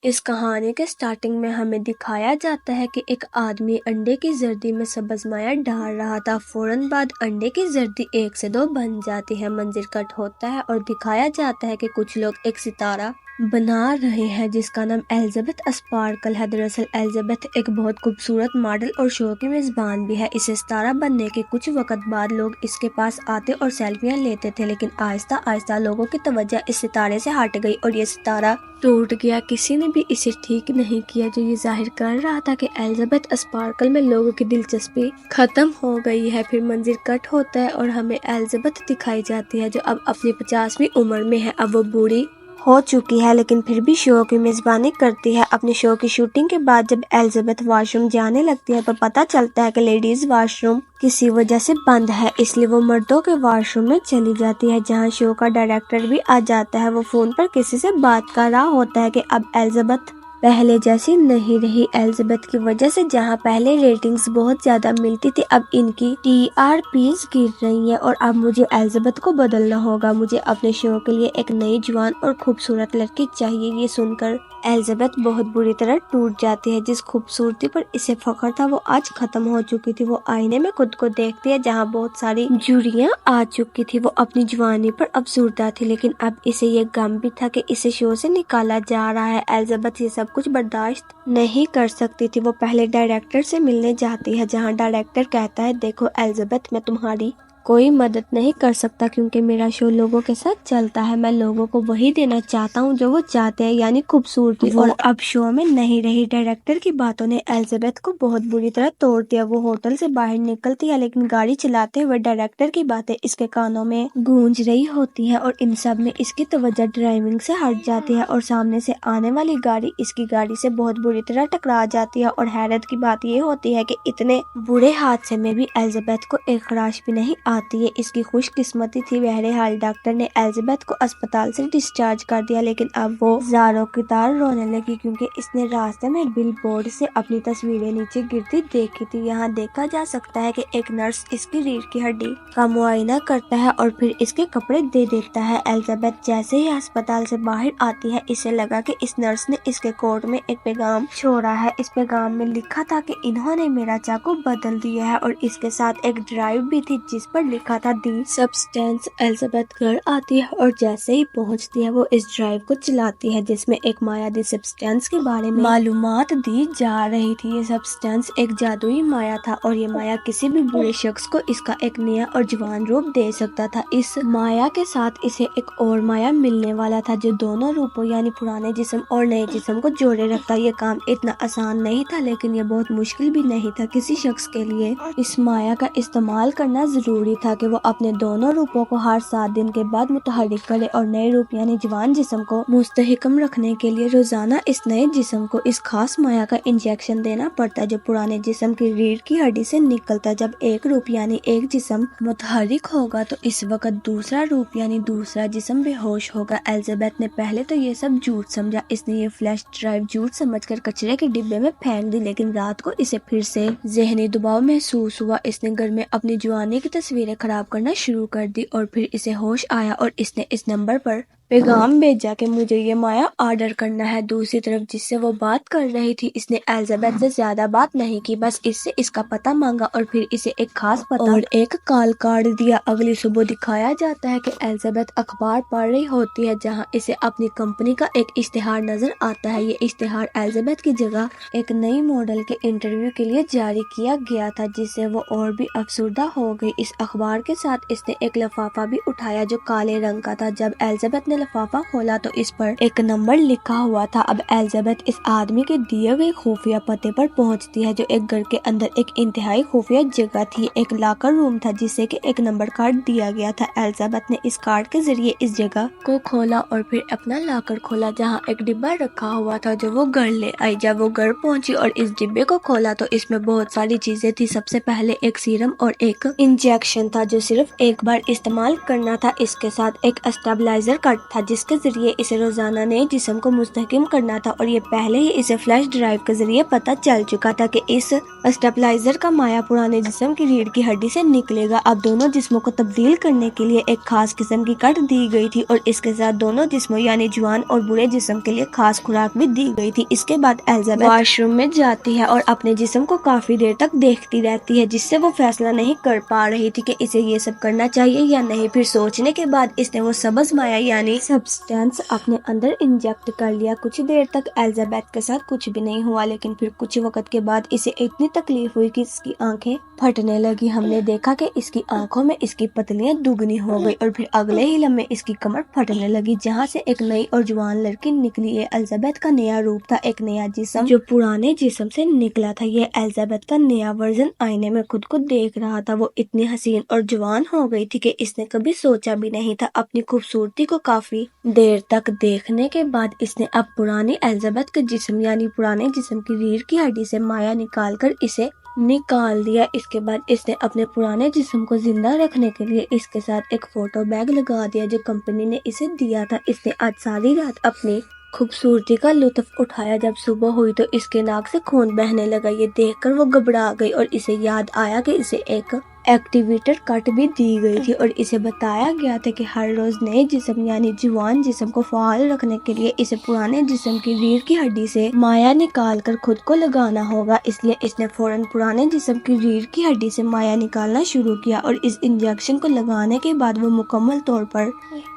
اس کہانی کے سٹارٹنگ میں ہمیں دکھایا جاتا ہے کہ ایک آدمی انڈے کی زردی میں سبز مایہ ڈال رہا تھا۔ فوراً بعد انڈے کی زردی 1 سے 2 بن جاتی ہے۔ منظر کٹ ہوتا ہے اور دکھایا جاتا ہے کہ کچھ لوگ ایک ستارہ بنا رہے ہیں جس کا نام ایلزابتھ اسپارکل ہے۔ دراصل ایلزابتھ ایک بہت خوبصورت ماڈل اور شو کی میزبان بھی ہے۔ اسے ستارہ بننے کے کچھ وقت بعد لوگ اس کے پاس آتے اور سیلفیاں لیتے تھے، لیکن آہستہ آہستہ لوگوں کی توجہ اس ستارے سے ہٹ گئی اور یہ ستارہ ٹوٹ گیا۔ کسی نے بھی اسے ٹھیک نہیں کیا، جو یہ ظاہر کر رہا تھا کہ ایلزابتھ اسپارکل میں لوگوں کی دلچسپی ختم ہو گئی ہے۔ پھر منظر کٹ ہوتا ہے اور ہمیں ایلزابتھ دکھائی جاتی ہے جو اب اپنی 50ویں عمر میں ہے۔ اب وہ بوڑھی ہو چکی ہے لیکن پھر بھی شو کی میزبانی کرتی ہے۔ اپنے شو کی شوٹنگ کے بعد جب ایلزابتھ واش روم جانے لگتی ہے تو پتہ چلتا ہے کہ لیڈیز واش روم کسی وجہ سے بند ہے، اس لیے وہ مردوں کے واش روم میں چلی جاتی ہے جہاں شو کا ڈائریکٹر بھی آ جاتا ہے۔ وہ فون پر کسی سے بات کر رہا ہوتا ہے کہ اب ایلزابتھ پہلے جیسی نہیں رہی۔ ایلزابتھ کی وجہ سے جہاں پہلے ریٹنگز بہت زیادہ ملتی تھی، اب ان کی TRPs گر رہی ہیں اور اب مجھے ایلزابتھ کو بدلنا ہوگا۔ مجھے اپنے شو کے لیے ایک نئی جوان اور خوبصورت لڑکی چاہیے۔ یہ سن کر ایلزابتھ بہت بری طرح ٹوٹ جاتی ہے۔ جس خوبصورتی پر اسے فخر تھا وہ آج ختم ہو چکی تھی۔ وہ آئینے میں خود کو دیکھتی ہے جہاں بہت ساری جھریاں آ چکی تھی۔ وہ اپنی جوانی پر افسردہ تھی لیکن اب اسے یہ غم بھی تھا کہ اسے شو سے نکالا جا رہا ہے۔ ایلزابتھ یہ سب کچھ برداشت نہیں کر سکتی تھی۔ وہ پہلے ڈائریکٹر سے ملنے جاتی ہے جہاں ڈائریکٹر کہتا ہے، دیکھو ایلزابتھ، میں تمہاری کوئی مدد نہیں کر سکتا کیونکہ میرا شو لوگوں کے ساتھ چلتا ہے۔ میں لوگوں کو وہی دینا چاہتا ہوں جو وہ چاہتے ہیں، یعنی خوبصورتی، اور اب شو میں نہیں رہی۔ ڈائریکٹر کی باتوں نے ایلزابتھ کو بہت بری طرح توڑ دیا۔ وہ ہوٹل سے باہر نکلتی ہے لیکن گاڑی چلاتے ہوئے ڈائریکٹر کی باتیں اس کے کانوں میں گونج رہی ہوتی ہیں اور ان سب میں اس کی توجہ ڈرائیونگ سے ہٹ جاتی ہے اور سامنے سے آنے والی گاڑی اس کی گاڑی سے بہت بری طرح ٹکرا جاتی ہے۔ اور حیرت کی بات یہ ہوتی ہے کہ اتنے برے حادثے میں بھی ایلزابتھ کو ایک خراش بھی نہیں آتی ہے۔ اس کی خوش قسمتی تھی۔ بہرحال ڈاکٹر نے ایلزابتھ کو اسپتال سے ڈسچارج کر دیا لیکن اب وہ زاروں کی طرح رونے لگی کیونکہ اس نے راستے میں بل بورڈ سے اپنی تصویریں نیچے گرتی دیکھی تھی۔ یہاں دیکھا جا سکتا ہے کہ ایک نرس اس کی ریڑھ کی ہڈی کا معائنہ کرتا ہے اور پھر اس کے کپڑے دے دیتا ہے۔ ایلزابتھ جیسے ہی اسپتال سے باہر آتی ہے اسے لگا کہ اس نرس نے اس کے کوٹ میں ایک پیغام چھوڑا ہے۔ اس پیغام میں لکھا تھا کہ انہوں نے میرا چاقو بدل دیا ہے اور اس کے ساتھ ایک ڈرائیو بھی تھی جس پر لکھا تھا دی سبسٹینس۔ ایلزابتھ گھر آتی ہے اور جیسے ہی پہنچتی ہے وہ اس ڈرائیو کو چلاتی ہے جس میں ایک مایہ سبسٹینس کے بارے میں معلومات دی جا رہی تھی۔ یہ سبسٹینس ایک جادوئی مایہ تھا اور یہ مایہ کسی بھی برے شخص کو اس کا ایک نیا اور جوان روپ دے سکتا تھا۔ اس مایہ کے ساتھ اسے ایک اور مایہ ملنے والا تھا جو دونوں روپوں یعنی پرانے جسم اور نئے جسم کو جوڑے رکھتا۔ یہ کام اتنا آسان نہیں تھا لیکن یہ بہت مشکل بھی نہیں تھا۔ کسی شخص کے لیے اس مایہ کا استعمال کرنا ضروری تھا کہ وہ اپنے دونوں روپوں کو ہر 7 دن کے بعد متحرک کرے اور نئے روپ یعنی جوان جسم کو مستحکم رکھنے کے لیے روزانہ اس نئے جسم کو اس خاص مایہ کا انجیکشن دینا پڑتا جو پرانے جسم کی ریڑھ کی ہڈی سے نکلتا۔ جب ایک روپ یعنی ایک جسم متحرک ہوگا تو اس وقت دوسرا روپ یعنی دوسرا جسم بے ہوش ہوگا۔ ایلزابتھ نے پہلے تو یہ سب جھوٹ سمجھا۔ اس نے یہ فلیش ڈرائیو جھوٹ سمجھ کر کچرے کے ڈبے میں پھینک دی لیکن رات کو اسے پھر سے ذہنی دباؤ محسوس ہوا۔ اس نے گھر میں اپنی جوانی کی تصویریں خراب کرنا شروع کر دی اور پھر اسے ہوش آیا اور اس نے اس نمبر پر پیغام بھیجا کہ مجھے یہ مایہ آرڈر کرنا ہے۔ دوسری طرف جس سے وہ بات کر رہی تھی اس نے ایلزابتھ سے زیادہ بات نہیں کی، بس اس سے اس کا پتہ مانگا اور پھر اسے ایک خاص پتہ اور ایک کال کارڈ دیا۔ اگلی صبح دکھایا جاتا ہے کہ ایلزابتھ اخبار پڑھ رہی ہوتی ہے جہاں اسے اپنی کمپنی کا ایک اشتہار نظر آتا ہے۔ یہ اشتہار ایلزابتھ کی جگہ ایک نئی ماڈل کے انٹرویو کے لیے جاری کیا گیا تھا جس سے وہ اور بھی افسردہ ہو گئی۔ اس اخبار کے ساتھ اس نے ایک لفافہ بھی اٹھایا جو کالے رنگ کا تھا۔ جب ایلزابتھ نے لفافہ کھولا تو اس پر ایک نمبر لکھا ہوا تھا۔ اب ایلزابتھ اس آدمی کے دیے ہوئے خفیہ پتے پر پہنچتی ہے جو ایک گھر کے اندر ایک انتہائی خفیہ جگہ تھی۔ ایک لاکر روم تھا جسے کہ ایک نمبر کارڈ دیا گیا تھا۔ ایلزابتھ نے اس کارڈ کے ذریعے اس جگہ کو کھولا اور پھر اپنا لاکر کھولا جہاں ایک ڈبہ رکھا ہوا تھا جو وہ گھر لے آئی۔ جب وہ گھر پہنچی اور اس ڈبے کو کھولا تو اس میں بہت ساری چیزیں تھی۔ سب سے پہلے ایک سیرم اور ایک انجیکشن تھا جو صرف ایک بار استعمال کرنا تھا۔ اس کے ساتھ ایک اسٹیبلائزر کا تھا جس کے ذریعے اسے روزانہ نئے جسم کو مستحکم کرنا تھا، اور یہ پہلے ہی اسے فلیش ڈرائیو کے ذریعے پتہ چل چکا تھا کہ اس اسٹیبلائزر کا مایہ پرانے جسم کی ریڑھ کی ہڈی سے نکلے گا۔ اب دونوں جسموں کو تبدیل کرنے کے لیے ایک خاص قسم کی کٹ دی گئی تھی، اور اس کے ساتھ دونوں جسموں یعنی جوان اور بوڑھے جسم کے لیے خاص خوراک بھی دی گئی تھی۔ اس کے بعد ایلزابتھ واش روم میں جاتی ہے اور اپنے جسم کو کافی دیر تک دیکھتی رہتی ہے، جس سے وہ فیصلہ نہیں کر پا رہی تھی کہ اسے یہ سب کرنا چاہیے یا نہیں۔ پھر سوچنے کے بعد اس نے وہ سبز مایہ یعنی سبسٹینس اپنے اندر انجیکٹ کر لیا۔ کچھ دیر تک ایلزابتھ کے ساتھ کچھ بھی نہیں ہوا، لیکن پھر کچھ وقت کے بعد اسے اتنی تکلیف ہوئی کہ اس کی آنکھیں پھٹنے لگی۔ ہم نے دیکھا کہ اس کی آنکھوں میں اس کی پتلیاں دگنی ہو گئی، اور پھر اگلے ہی لمحے اس کی کمر پھٹنے لگی، جہاں سے ایک نئی اور جوان لڑکی نکلی۔ یہ ایلزابتھ کا نیا روپ تھا، ایک نیا جسم جو پرانے جسم سے نکلا تھا۔ یہ ایلزابتھ کا نیا ورژن آئینے میں خود کو دیکھ رہا تھا۔ وہ اتنی حسین اور جوان ہو گئی تھی کہ اس نے کبھی سوچا بھی نہیں تھا۔ اپنی خوبصورتی کو کافی دیر تک دیکھنے کے بعد اس نے اب پرانی ایلزابتھ کے جسم یعنی پرانے جسم کی ریڑھ کی ہڈی سے مایہ نکال کر اسے نکال دیا۔ اس کے بعد اس نے اپنے پرانے جسم کو زندہ رکھنے کے لیے اس کے ساتھ ایک فوٹو بیگ لگا دیا جو کمپنی نے اسے دیا تھا۔ اس نے آج ساری رات اپنی خوبصورتی کا لطف اٹھایا۔ جب صبح ہوئی تو اس کے ناک سے خون بہنے لگا۔ یہ دیکھ کر وہ گھبرا گئی اور اسے یاد آیا کہ اسے ایک ایکٹیویٹر کٹ بھی دی گئی تھی، اور اسے بتایا گیا تھا کہ ہر روز نئے جسم یعنی جوان جسم کو فعال رکھنے کے لیے اسے پرانے جسم کی ریڑھ کی ہڈی سے مایہ نکال کر خود کو لگانا ہوگا۔ اس لیے اس نے فوراً پرانے جسم کی ریڑھ کی ہڈی سے مایہ نکالنا شروع کیا، اور اس انجیکشن کو لگانے کے بعد وہ مکمل طور پر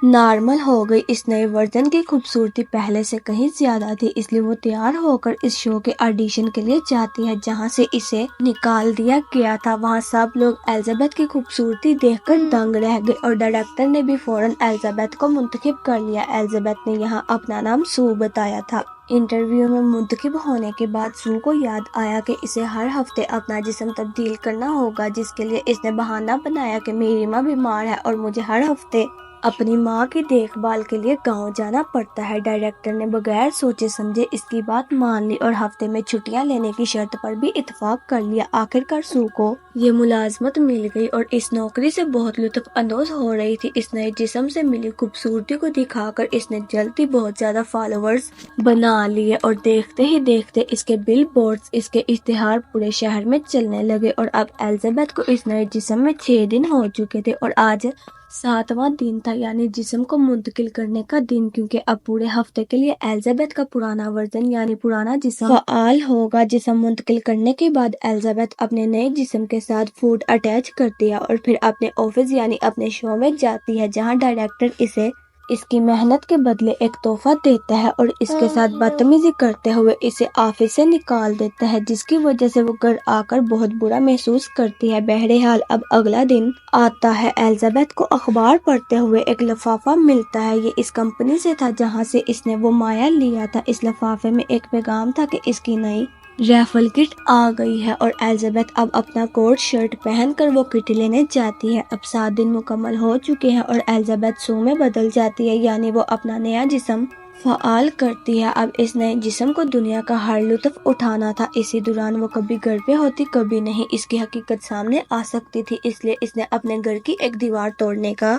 نارمل ہو گئی۔ اس نئے ورژن کی خوبصورتی پہلے سے کہیں زیادہ تھی، اس لیے وہ تیار ہو کر اس شو کے آڈیشن کے لیے جاتی ہے جہاں سے اسے نکال دیا گیا تھا۔ وہاں سب لوگ ایلزابتھ کی خوبصورتی دیکھ کر دنگ رہ گئے، اور ڈائریکٹر نے بھی فوراً ایلزابتھ کو منتخب کر لیا۔ ایلزابتھ نے یہاں اپنا نام سو بتایا تھا۔ انٹرویو میں منتخب ہونے کے بعد سو کو یاد آیا کہ اسے ہر ہفتے اپنا جسم تبدیل کرنا ہوگا، جس کے لیے اس نے بہانہ بنایا کہ میری ماں بیمار ہے اور مجھے ہر ہفتے اپنی ماں کی دیکھ بھال کے لیے گاؤں جانا پڑتا ہے۔ ڈائریکٹر نے بغیر سوچے سمجھے اس کی بات مان لی اور ہفتے میں چھٹیاں لینے کی شرط پر بھی اتفاق کر لیا۔ آخرکار سو کو یہ ملازمت مل گئی اور اس نوکری سے بہت لطف اندوز ہو رہی تھی۔ اس نئے جسم سے ملی خوبصورتی کو دکھا کر اس نے جلد ہی بہت زیادہ فالوورز بنا لیے، اور دیکھتے ہی دیکھتے اس کے بل بورڈز، اس کے اشتہار پورے شہر میں چلنے لگے۔ اور اب ایلزابتھ کو اس نئے جسم میں 6 دن ہو چکے تھے، اور آج 7واں دن تھا یعنی جسم کو منتقل کرنے کا دن، کیونکہ اب پورے ہفتے کے لیے ایلزابتھ کا پرانا ورژن یعنی پرانا جسم فعال ہوگا۔ جسم منتقل کرنے کے بعد ایلزابتھ اپنے نئے جسم کے ساتھ فوڈ اٹیچ کرتی ہے اور پھر اپنے آفس یعنی اپنے شو میں جاتی ہے، جہاں ڈائریکٹر اسے اس کی محنت کے بدلے ایک تحفہ دیتا ہے اور اس کے ساتھ بدتمیزی کرتے ہوئے اسے آفس سے نکال دیتا ہے، جس کی وجہ سے وہ گھر آ کر بہت برا محسوس کرتی ہے۔ بہرحال اب اگلا دن آتا ہے۔ ایلزابتھ کو اخبار پڑھتے ہوئے ایک لفافہ ملتا ہے۔ یہ اس کمپنی سے تھا جہاں سے اس نے وہ مایہ لیا تھا۔ اس لفافے میں ایک پیغام تھا کہ اس کی نئی ریفل کٹ آ گئی ہے، اور ایلزابتھ اب اپنا کوٹ شرٹ پہن کر وہ کٹ لینے جاتی ہے۔ اب 7 دن مکمل ہو چکے ہیں اور ایلزابتھ سو میں بدل جاتی ہے، یعنی وہ اپنا نیا جسم فعال کرتی ہے۔ اب اس نئے جسم کو دنیا کا ہر لطف اٹھانا تھا۔ اسی دوران وہ کبھی گھر پہ ہوتی کبھی نہیں، اس کی حقیقت سامنے آ سکتی تھی، اس لیے اس نے اپنے گھر کی ایک دیوار توڑنے کا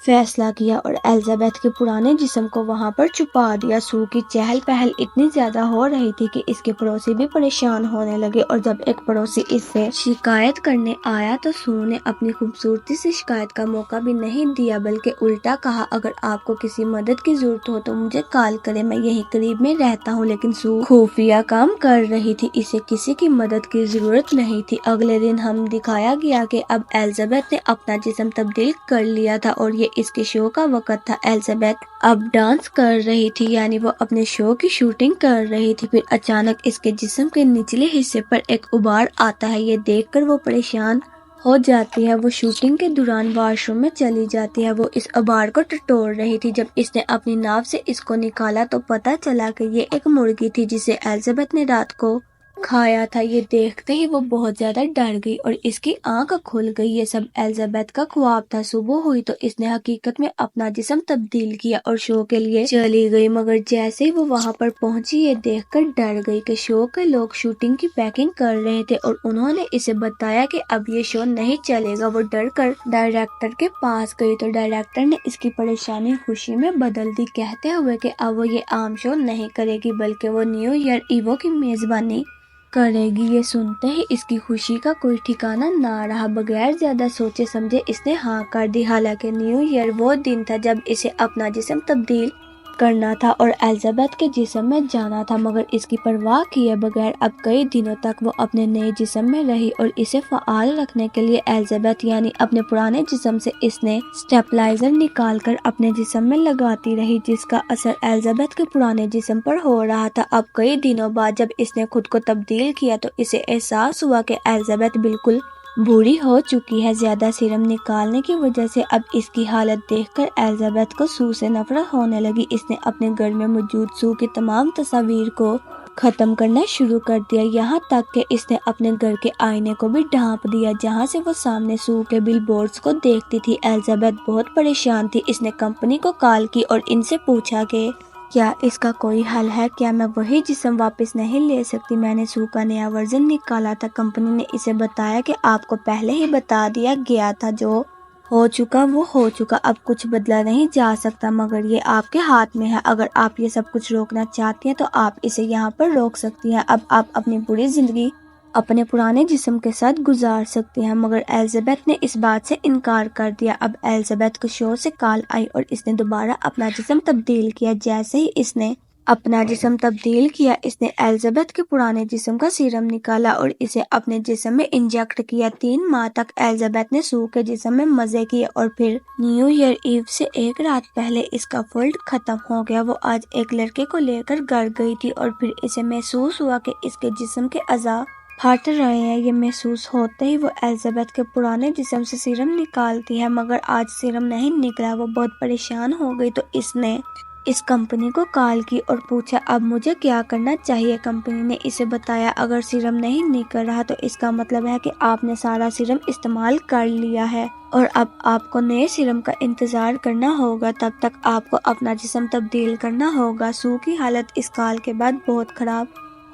فیصلہ کیا اور ایلزابتھ کے پرانے جسم کو وہاں پر چھپا دیا۔ سو کی چہل پہل اتنی زیادہ ہو رہی تھی کہ اس کے پڑوسی بھی پریشان ہونے لگے، اور جب ایک پڑوسی اس سے شکایت کرنے آیا تو سو نے اپنی خوبصورتی سے شکایت کا موقع بھی نہیں دیا، بلکہ الٹا کہا، اگر آپ کو کسی مدد کی ضرورت ہو تو مجھے کال کریں، میں یہیں قریب میں رہتا ہوں۔ لیکن سو خفیہ کام کر رہی تھی، اسے کسی کی مدد کی ضرورت نہیں تھی۔ اگلے دن ہم دکھایا گیا کہ اب ایلزابتھ نے اپنا جسم تبدیل کر لیا تھا اور یہ اس کے شو کا وقت تھا۔ ایلزابتھ اب ڈانس کر رہی تھی، یعنی وہ اپنے شو کی شوٹنگ کر رہی تھی۔ پھر اچانک اس کے جسم کے نچلے حصے پر ایک غبار آتا ہے۔ یہ دیکھ کر وہ پریشان ہو جاتی ہے۔ وہ شوٹنگ کے دوران واش روم میں چلی جاتی ہے۔ وہ اس غبار کو ٹٹول رہی تھی۔ جب اس نے اپنی ناف سے اس کو نکالا تو پتہ چلا کہ یہ ایک مرغی تھی جسے ایلزابتھ نے رات کو کھایا تھا۔ یہ دیکھتے ہی وہ بہت زیادہ ڈر گئی اور اس کی آنکھ کھل گئی۔ یہ سب الزبتھ کا خواب تھا۔ صبح ہوئی تو اس نے حقیقت میں اپنا جسم تبدیل کیا اور شو کے لیے چلی گئی، مگر جیسے ہی وہ وہاں پر پہنچی یہ دیکھ کر ڈر گئی کہ شو کے لوگ شوٹنگ کی پیکنگ کر رہے تھے اور انہوں نے اسے بتایا کہ اب یہ شو نہیں چلے گا۔ وہ ڈر کر ڈائریکٹر کے پاس گئی تو ڈائریکٹر نے اس کی پریشانی خوشی میں بدل دی، کہتے ہوئے کہ اب وہ یہ عام شو نہیں کرے گی بلکہ وہ نیو ایئر ایو کی میزبانی کرے گی۔ یہ سنتے ہی اس کی خوشی کا کوئی ٹھکانہ نہ رہا۔ بغیر زیادہ سوچے سمجھے اس نے ہاں کر دی۔ حالانکہ نیو ایئر وہ دن تھا جب اسے اپنا جسم تبدیل کرنا تھا اور الزبتھ کے جسم میں جانا تھا، مگر اس کی پرواہ کیے بغیر اب کئی دنوں تک وہ اپنے نئے جسم میں رہی اور اسے فعال رکھنے کے لیے الزبتھ یعنی اپنے پرانے جسم سے اس نے سٹیپلائزر نکال کر اپنے جسم میں لگاتی رہی، جس کا اثر الزبتھ کے پرانے جسم پر ہو رہا تھا۔ اب کئی دنوں بعد جب اس نے خود کو تبدیل کیا تو اسے احساس ہوا کہ الزبتھ بالکل بوڑھی ہو چکی ہے۔ زیادہ سیرم نکالنے کی وجہ سے اب اس کی حالت دیکھ کر الزبتھ کو سو سے نفرت ہونے لگی۔ اس نے اپنے گھر میں موجود سو کی تمام تصاویر کو ختم کرنا شروع کر دیا، یہاں تک کہ اس نے اپنے گھر کے آئینے کو بھی ڈھانپ دیا جہاں سے وہ سامنے سو کے بل بورڈز کو دیکھتی تھی۔ الزبتھ بہت پریشان تھی۔ اس نے کمپنی کو کال کی اور ان سے پوچھا کہ کیا اس کا کوئی حل ہے؟ کیا میں وہی جسم واپس نہیں لے سکتی؟ میں نے سو کا نیا ورژن نکالا تھا۔ کمپنی نے اسے بتایا کہ آپ کو پہلے ہی بتا دیا گیا تھا، جو ہو چکا وہ ہو چکا، اب کچھ بدلا نہیں جا سکتا، مگر یہ آپ کے ہاتھ میں ہے۔ اگر آپ یہ سب کچھ روکنا چاہتی ہیں تو آپ اسے یہاں پر روک سکتی ہیں۔ اب آپ اپنی پوری زندگی اپنے پرانے جسم کے ساتھ گزار سکتی ہیں، مگر الزبتھ نے اس بات سے انکار کر دیا۔ اب الزبتھ کو شو سے کال آئی اور اس نے دوبارہ اپنا جسم تبدیل کیا۔ جیسے ہی اس نے اپنا جسم تبدیل کیا اس نے الزبتھ کے پرانے جسم کا سیرم نکالا اور اسے اپنے جسم میں انجیکٹ کیا۔ 3 ماہ تک الزبتھ نے سو کے جسم میں مزے کیے اور پھر نیو ایئر ایو سے ایک رات پہلے اس کا فلڈ ختم ہو گیا۔ وہ آج ایک لڑکے کو لے کر گھر گئی تھی اور پھر اسے محسوس ہوا کہ اس کے جسم کے اعضاء پھٹ رہے ہیں۔ یہ محسوس ہوتے ہی وہ الزبتھ کے پرانے جسم سے سیرم نکالتی ہے، مگر آج سیرم نہیں نکلا۔ وہ بہت پریشان ہو گئی تو اس نے اس کمپنی کو کال کی اور پوچھا اب مجھے کیا کرنا چاہیے۔ کمپنی نے اسے بتایا اگر سیرم نہیں نکل رہا تو اس کا مطلب ہے کہ آپ نے سارا سیرم استعمال کر لیا ہے اور اب آپ کو نئے سیرم کا انتظار کرنا ہوگا، تب تک آپ کو اپنا جسم تبدیل کرنا ہوگا۔ سو کی حالت اس کال کے بعد بہت خراب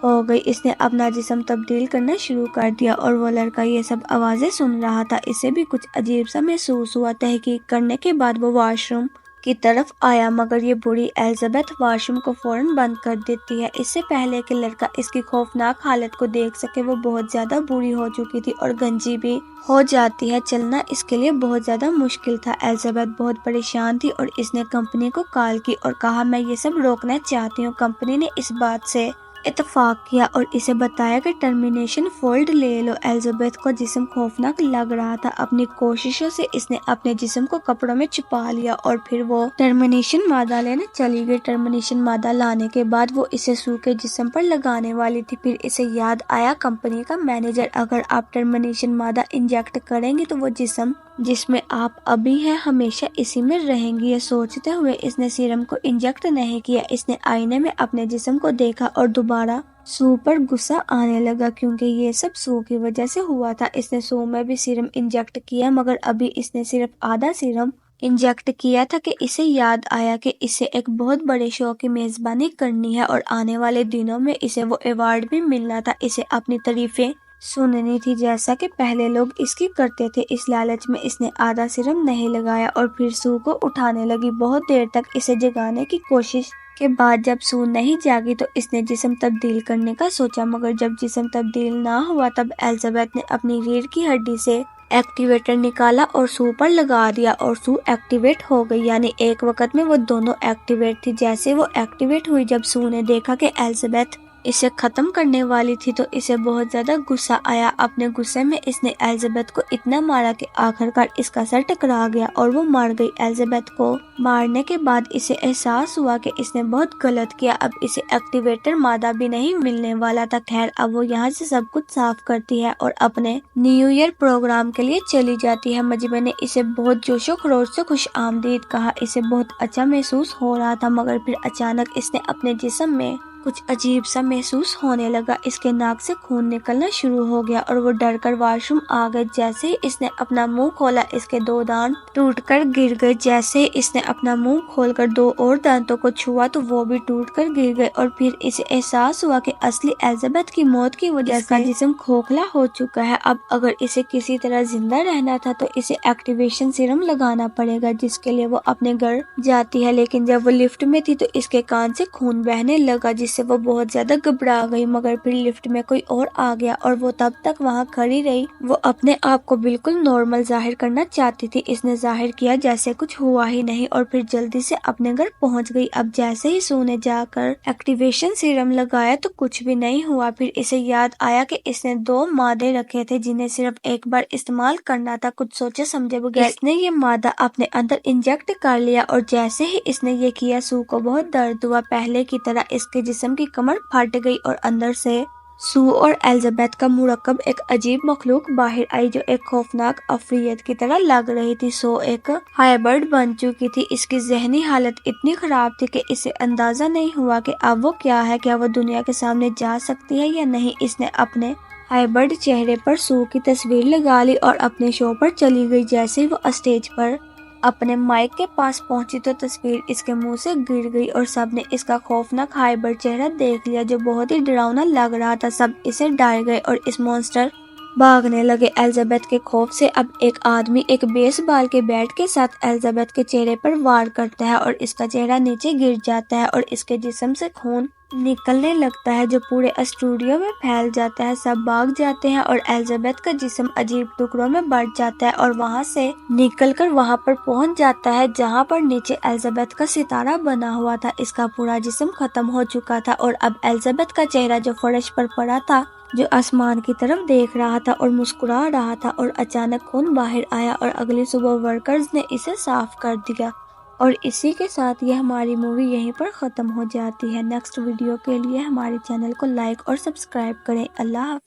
ہو گئی۔ اس نے اپنا جسم تبدیل کرنا شروع کر دیا اور وہ لڑکا یہ سب آوازیں سن رہا تھا۔ اسے بھی کچھ عجیب سا محسوس ہوا۔ تحقیق کرنے کے بعد وہ واش روم کی طرف آیا، مگر یہ بوڑھی الزبتھ واش روم کو فوراً بند کر دیتی ہے۔ اس سے پہلے کہ لڑکا اس کی خوفناک حالت کو دیکھ سکے وہ بہت زیادہ بوڑھی ہو چکی تھی اور گنجی بھی ہو جاتی ہے۔ چلنا اس کے لیے بہت زیادہ مشکل تھا۔ الزبتھ بہت پریشان تھی اور اس نے کمپنی کو کال کی اور کہا میں یہ سب روکنا چاہتی ہوں۔ کمپنی نے اس بات سے اتفاق کیا اور اسے بتایا کہ ٹرمینیشن فولڈ لے لو۔ الزبتھ کو جسم خوفناک لگ رہا تھا۔ اپنی کوششوں سے اس نے اپنے جسم کو کپڑوں میں چھپا لیا اور پھر وہ ٹرمینیشن مادہ لینے چلی گئی۔ ٹرمینیشن مادہ لانے کے بعد وہ اسے سو کے جسم پر لگانے والی تھی، پھر اسے یاد آیا کمپنی کا مینیجر اگر آپ ٹرمینیشن مادہ انجیکٹ کریں گی تو وہ جسم جس میں آپ ابھی ہیں ہمیشہ اسی میں رہیں گی۔ یہ سوچتے ہوئے اس نے سیرم کو انجیکٹ نہیں کیا۔ اس نے آئینے میں اپنے جسم کو دیکھا اور دوبارہ سو پر غصہ آنے لگا کیونکہ یہ سب سو کی وجہ سے ہوا تھا۔ اس نے سو میں بھی سیرم انجیکٹ کیا، مگر ابھی اس نے صرف آدھا سیرم انجیکٹ کیا تھا کہ اسے یاد آیا کہ اسے ایک بہت بڑے شو کی میزبانی کرنی ہے اور آنے والے دنوں میں اسے وہ ایوارڈ بھی ملنا تھا۔ اسے اپنی تعریفیں سننی تھی جیسا کہ پہلے لوگ اس کی کرتے تھے۔ اس لالچ میں اس نے آدھا سیرم نہیں لگایا اور پھر سو کو اٹھانے لگی۔ بہت دیر تک اسے جگانے کی کوشش کے بعد جب سو نہیں جاگی تو اس نے جسم تبدیل کرنے کا سوچا، مگر جب جسم تبدیل نہ ہوا تب الزبتھ نے اپنی ریڑھ کی ہڈی سے ایکٹیویٹر نکالا اور سو پر لگا دیا اور سو ایکٹیویٹ ہو گئی، یعنی ایک وقت میں وہ دونوں ایکٹیویٹ تھی۔ جیسے وہ ایکٹیویٹ ہوئی جب سو نے دیکھا کہ الزبتھ اسے ختم کرنے والی تھی تو اسے بہت زیادہ غصہ آیا۔ اپنے غصے میں اس نے الزبتھ کو اتنا مارا کہ آخرکار اس کا سر ٹکرا گیا اور وہ مر گئی۔ الزبتھ کو مارنے کے بعد اسے احساس ہوا کہ اس نے بہت غلط کیا، اب اسے ایکٹیویٹر مادہ بھی نہیں ملنے والا تھا۔ خیر اب وہ یہاں سے سب کچھ صاف کرتی ہے اور اپنے نیو ایئر پروگرام کے لیے چلی جاتی ہے۔ مجمع نے اسے بہت جوش و خروش سے خوش آمدید کہا۔ اسے بہت اچھا محسوس ہو رہا تھا، مگر پھر اچانک اس نے اپنے جسم میں کچھ عجیب سا محسوس ہونے لگا، اس کے ناک سے خون نکلنا شروع ہو گیا اور وہ ڈر کر واش روم آ گئے۔ جیسے ہی اس نے اپنا منہ کھولا اس کے 2 دانت ٹوٹ کر گر گئے۔ جیسے ہی اس نے اپنا منہ کھول کر 2 اور دانتوں کو چھوا تو وہ بھی ٹوٹ کر گر گئے، اور پھر اسے احساس ہوا کہ اصلی ایلزابتھ کی موت کی وجہ سے جسم کھوکھلا ہو چکا ہے۔ اب اگر اسے کسی طرح زندہ رہنا تھا تو اسے ایکٹیویشن سیرم لگانا پڑے گا، جس کے لیے وہ اپنے گھر جاتی ہے۔ لیکن جب وہ لفٹ میں تھی تو اس کے کان سے خون بہنے لگا، جس سے وہ بہت زیادہ گھبرا گئی، مگر پھر لفٹ میں کوئی اور آ گیا اور وہ تب تک وہاں کھڑی رہی۔ وہ اپنے آپ کو بالکل نارمل ظاہر کرنا چاہتی تھی، اس نے ظاہر کیا جیسے کچھ ہوا ہی نہیں اور پھر جلدی سے اپنے گھر پہنچ گئی۔ اب جیسے ہی سو نے جا کر ایکٹیویشن سیرم لگایا تو کچھ بھی نہیں ہوا۔ پھر اسے یاد آیا کہ اس نے 2 مادے رکھے تھے جنہیں صرف ایک بار استعمال کرنا تھا۔ کچھ سوچے سمجھے بغیر اس نے یہ مادہ اپنے اندر انجیکٹ کر لیا، اور جیسے ہی اس نے یہ کیا سو کو بہت درد ہوا۔ پہلے کی طرح اس کے جسم کی کمر پھٹ گئی اور اندر سے سو اور ایلزابتھ کا مرکب ایک عجیب مخلوق باہر آئی جو ایک خوفناک عفریت کی طرح لگ رہی تھی۔ سو ایک ہائبرڈ بن چکی تھی۔ اس کی ذہنی حالت اتنی خراب تھی کہ اسے اندازہ نہیں ہوا کہ اب وہ کیا ہے، کیا وہ دنیا کے سامنے جا سکتی ہے یا نہیں۔ اس نے اپنے ہائبرڈ چہرے پر سو کی تصویر لگا لی اور اپنے شو پر چلی گئی۔ جیسے ہی وہ اسٹیج پر اپنے مائک کے پاس پہنچی تو تصویر اس کے منہ سے گر گئی اور سب نے اس کا خوفناک ہائبرڈ چہرہ دیکھ لیا جو بہت ہی ڈراؤنا لگ رہا تھا۔ سب اسے ڈر گئے اور اس مونسٹر بھاگنے لگے ایلزابتھ کے خوف سے۔ اب ایک آدمی ایک بیس بال کے بیٹ کے ساتھ ایلزابتھ کے چہرے پر وار کرتا ہے اور اس کا چہرہ نیچے گر جاتا ہے اور اس کے جسم سے خون نکلنے لگتا ہے جو پورے اسٹوڈیو میں پھیل جاتا ہے۔ سب بھاگ جاتے ہیں اور ایلزابتھ کا جسم عجیب ٹکڑوں میں بٹ جاتا ہے اور وہاں سے نکل کر وہاں پر پہنچ جاتا ہے جہاں پر نیچے ایلزابتھ کا ستارہ بنا ہوا تھا۔ اس کا پورا جسم ختم ہو چکا تھا اور اب ایلزابتھ کا چہرہ جو فرش پر پڑا تھا، جو آسمان کی طرف دیکھ رہا تھا اور مسکرا رہا تھا، اور اچانک خون باہر آیا اور اگلی صبح ورکرز نے اسے صاف کر دیا۔ اور اسی کے ساتھ یہ ہماری مووی یہیں پر ختم ہو جاتی ہے۔ نیکسٹ ویڈیو کے لیے ہمارے چینل کو لائک اور سبسکرائب کریں۔ اللہ حافظ۔